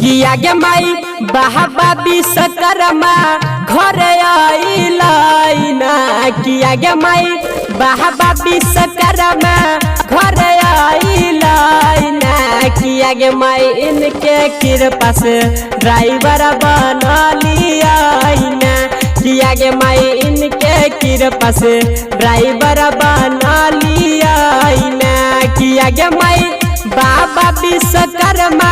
किया गे माई बाबा विश्वकर्मा घर आइलाइना। किया गे माई बाबा विश्वकर्मा घर आइलाइना। किया गे माई इनके कृपा से ड्राइवर बना लिया। किया गे माई इनके कृपा से ड्राइवर बना लिया। किया गे माई बाबा विश्वकर्मा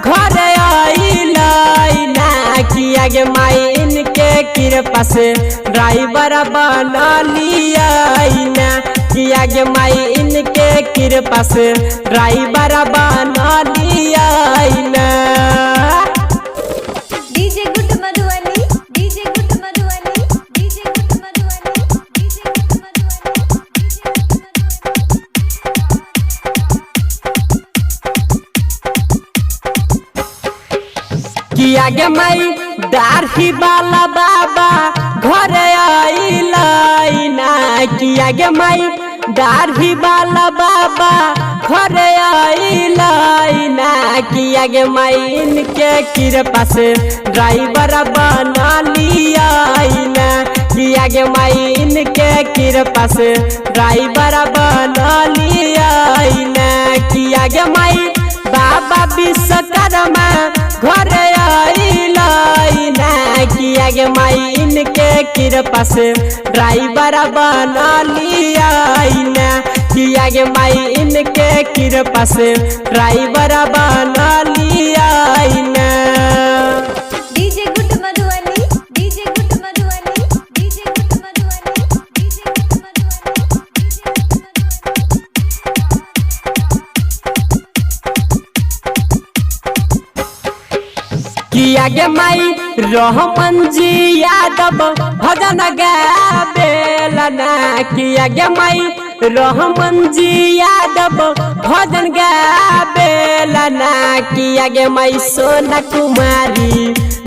घर आइलाइना। किया गे माई इनके कृपा से ड्राइवर बना लिया। किया गे माई इनके कृपा से ड्राइवर बना लिया। DJ good Madhubani, DJ good Madhubani, DJ good Madhubani, DJ good Madhubani. किया गे माई दाढ़ी वाला बाबा घर आइलाइना। किया गे माई दाढ़ी वाला बाबा घर आइलाइना। किया गे माई इनके कृपा से ड्राइवर बना लिया। किया गे माई इनके कृपा से ड्राइवर बना लिया। किया गे माई बाबा विश्वकर्मा घर आइलाइना। किया गे माई इनके कृपा से ड्राइवर बना लिया। किया गे माई इनके कृपा से ड्राइवर बना लिया। DJ good Madhubani, DJ good Madhubani, DJ good Madhubani, DJ good Madhubani, DJ good Madhubani. किया गे माई रहमन जी यादव भजन गावेलना। किया गे माई रहमन जी यादव भजन गावेलना। किया गे माई सोना कुमारी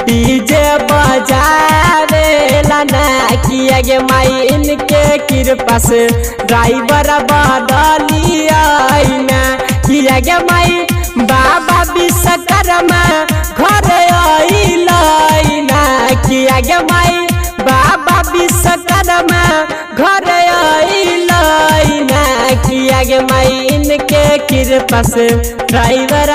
डीजे बजावेलना। किया गे माई इनके कृपा से ड्राइवर बना लिया। किया गे माई बाबा विश्वकर्मा घर आइलाइना। किया गे माई बाबा विश्वकर्मा घर आइलाइना। किया गे माई इनके कृपा से ड्राइवर